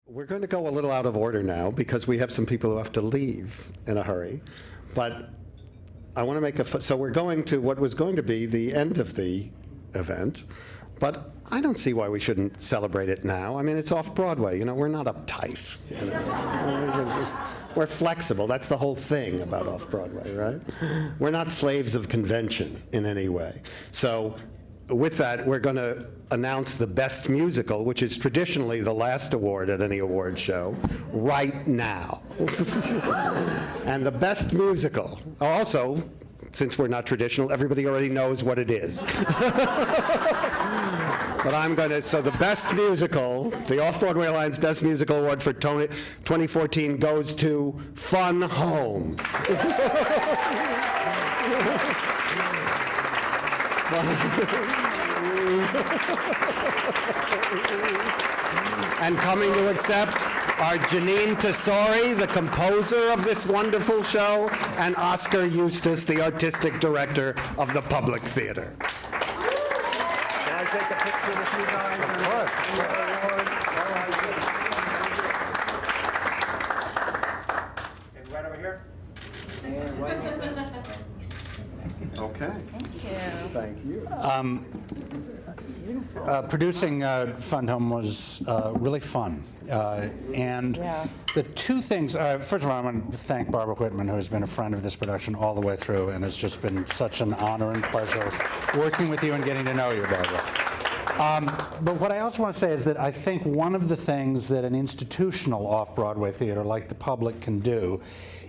We're going to go a little out of order now because we have some people who have to leave in a hurry. But I want to make so we're going to what was going to be the end of the event. But I don't see why we shouldn't celebrate it now. I mean, it's off Broadway. We're not uptight. We're flexible. That's the whole thing about off Broadway, right? We're not slaves of convention in any way. So with that, we're going to announce the best musical, which is traditionally the last award at any award show, right now. And the best musical, also, since we're not traditional, everybody already knows what it is. But I'm going to, so the best musical, the Off Broadway Alliance Best Musical Award for 2014 goes to Fun Home. And coming to accept are Jeanine Tesori, the composer of this wonderful show, and Oskar Eustis, the artistic director of the Public Theater. Can I take a picture with you guys? Of course. And right over here. And right over here. Okay. Thank you. Producing Fun Home was really fun. And the two things, first of all, I want to thank Barbara Whitman, who has been a friend of this production all the way through, and it's just been such an honor and pleasure working with you and getting to know you, Barbara. But what I also want to say is that I think one of the things that an institutional off-Broadway theater like the Public can do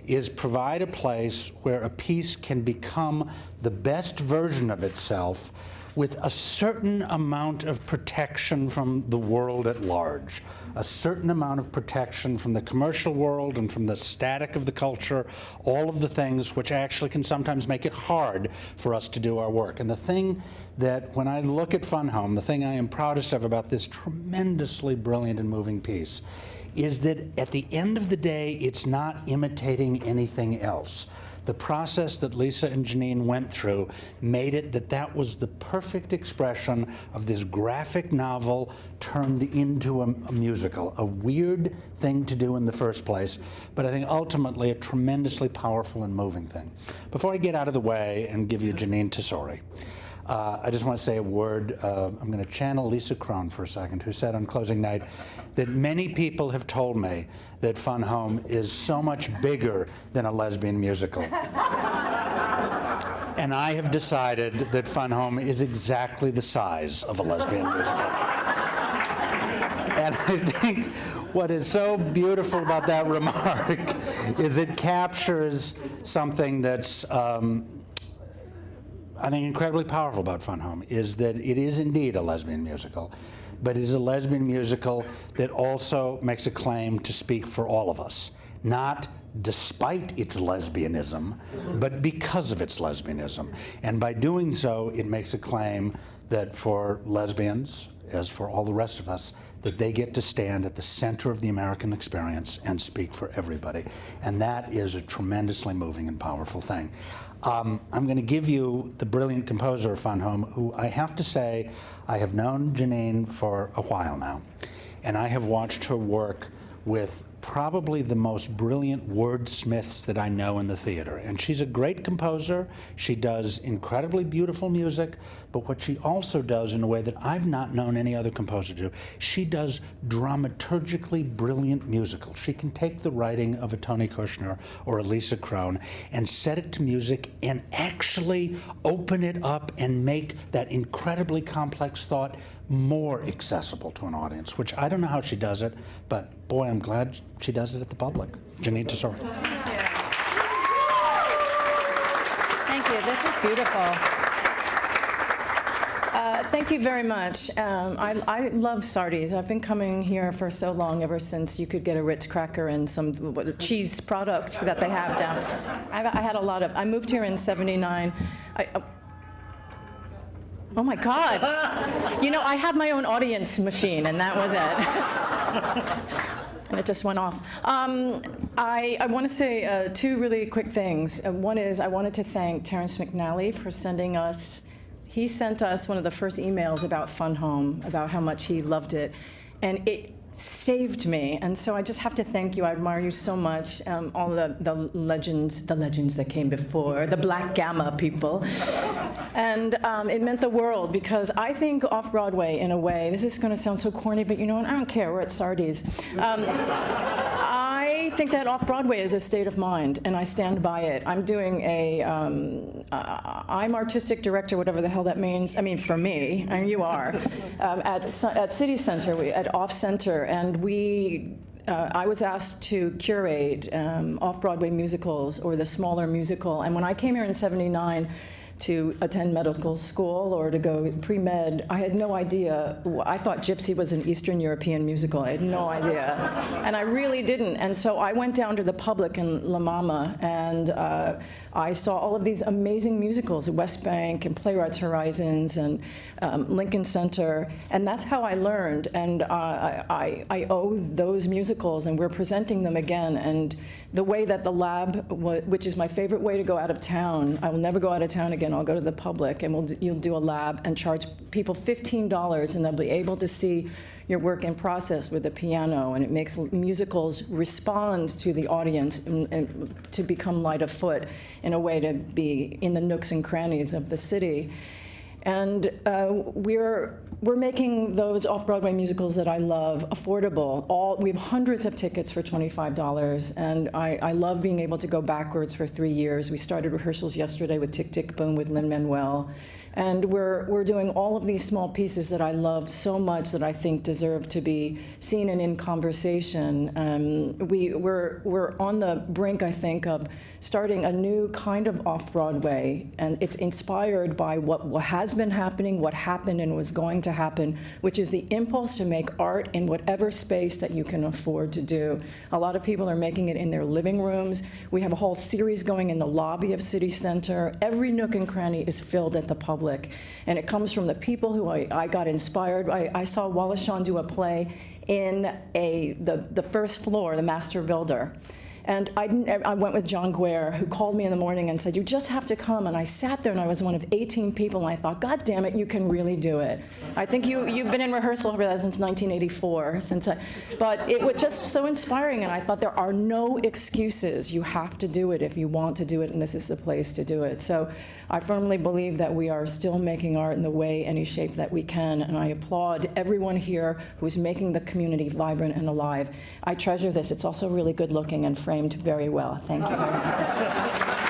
is provide a place where a piece can become the best version of itself with a certain amount of protection from the world at large, a certain amount of protection from the commercial world and from the static of the culture, all of the things which actually can sometimes make it hard for us to do our work. And the thing that, when I look at Fun Home, the thing I am proudest of about this tremendously brilliant and moving piece is that at the end of the day, it's not imitating anything else. The process that Lisa and Jeanine went through made it that was the perfect expression of this graphic novel turned into a musical. A weird thing to do in the first place, but I think ultimately a tremendously powerful and moving thing. Before I get out of the way and give you Jeanine Tesori, I just want to say a word. I'm going to channel Lisa Krohn for a second, who said on closing night that many people have told me that Fun Home is so much bigger than a lesbian musical. And I have decided that Fun Home is exactly the size of a lesbian musical. And I think what is so beautiful about that remark is it captures something that's I think incredibly powerful about Fun Home, is that it is indeed a lesbian musical, but it is a lesbian musical that also makes a claim to speak for all of us, not despite its lesbianism, but because of its lesbianism. And by doing so, it makes a claim that for lesbians, as for all the rest of us, that they get to stand at the center of the American experience and speak for everybody. And that is a tremendously moving and powerful thing. I'm going to give you the brilliant composer of Fun Home, who I have to say I have known Jeanine for a while now. And I have watched her work with probably the most brilliant wordsmiths that I know in the theater. And she's a great composer. She does incredibly beautiful music, but what she also does in a way that I've not known any other composer do, she does dramaturgically brilliant musicals. She can take the writing of a Tony Kushner or a Lisa Krohn and set it to music and actually open it up and make that incredibly complex thought more accessible to an audience, which I don't know how she does it, but boy, I'm glad she does it at the Public. Jeanine Tesori. Thank you. This is beautiful. Thank you very much. I love Sardi's. I've been coming here for so long, ever since you could get a Ritz cracker and some cheese product that they have down. I had a lot of. I moved here in '79. Oh my God. I have my own audience machine, and that was it. And it just went off. I want to say two really quick things. One is I wanted to thank Terrence McNally for sending us. He sent us one of the first emails about Fun Home, about how much he loved it. And saved me, and so I just have to thank you. I admire you so much. All the legends that came before, the Black Gamma people, and it meant the world because I think Off-Broadway, in a way, this is going to sound so corny, but you know what? I don't care. We're at Sardi's. I think that Off-Broadway is a state of mind, and I stand by it. I'm doing I'm artistic director, whatever the hell that means. I mean, for me, and you are, at City Center, at Off Center, and I was asked to curate off-Broadway musicals or the smaller musical. And when I came here in '79 to attend medical school or to go pre-med, I had no idea. I thought Gypsy was an Eastern European musical. I had no idea. And I really didn't. And so I went down to the Public in La Mama, and I saw all of these amazing musicals at West Bank and Playwrights Horizons and Lincoln Center, and that's how I learned. And I owe those musicals, and we're presenting them again. And the way that the lab, which is my favorite way to go out of town, I will never go out of town again. I'll go to the Public, and you'll do a lab and charge people $15, and they'll be able to see your work in process with the piano, and it makes musicals respond to the audience and to become light of foot in a way to be in the nooks and crannies of the city. And we're making those off-Broadway musicals that I love affordable. We have hundreds of tickets for $25, and I love being able to go backwards for 3 years. We started rehearsals yesterday with Tick, Tick, Boom with Lin-Manuel. And we're doing all of these small pieces that I love so much that I think deserve to be seen and in conversation. We're on the brink, I think, of starting a new kind of off-Broadway, and it's inspired by what has been happening, what happened and was going to happen, which is the impulse to make art in whatever space that you can afford to do. A lot of people are making it in their living rooms. We have a whole series going in the lobby of City Center. Every nook and cranny is filled at the Public. And it comes from the people who I got inspired. I saw Wallace Shawn do a play in the first floor, the Master Builder. And I went with John Guare, who called me in the morning and said, "You just have to come." And I sat there, and I was one of 18 people, and I thought, God damn it, you can really do it. I think you've been in rehearsal for that since 1984. But it was just so inspiring, and I thought there are no excuses. You have to do it if you want to do it, and this is the place to do it. So I firmly believe that we are still making art in the way, any shape that we can, and I applaud everyone here who's making the community vibrant and alive. I treasure this. It's also really good looking and framed very well. Thank you very much.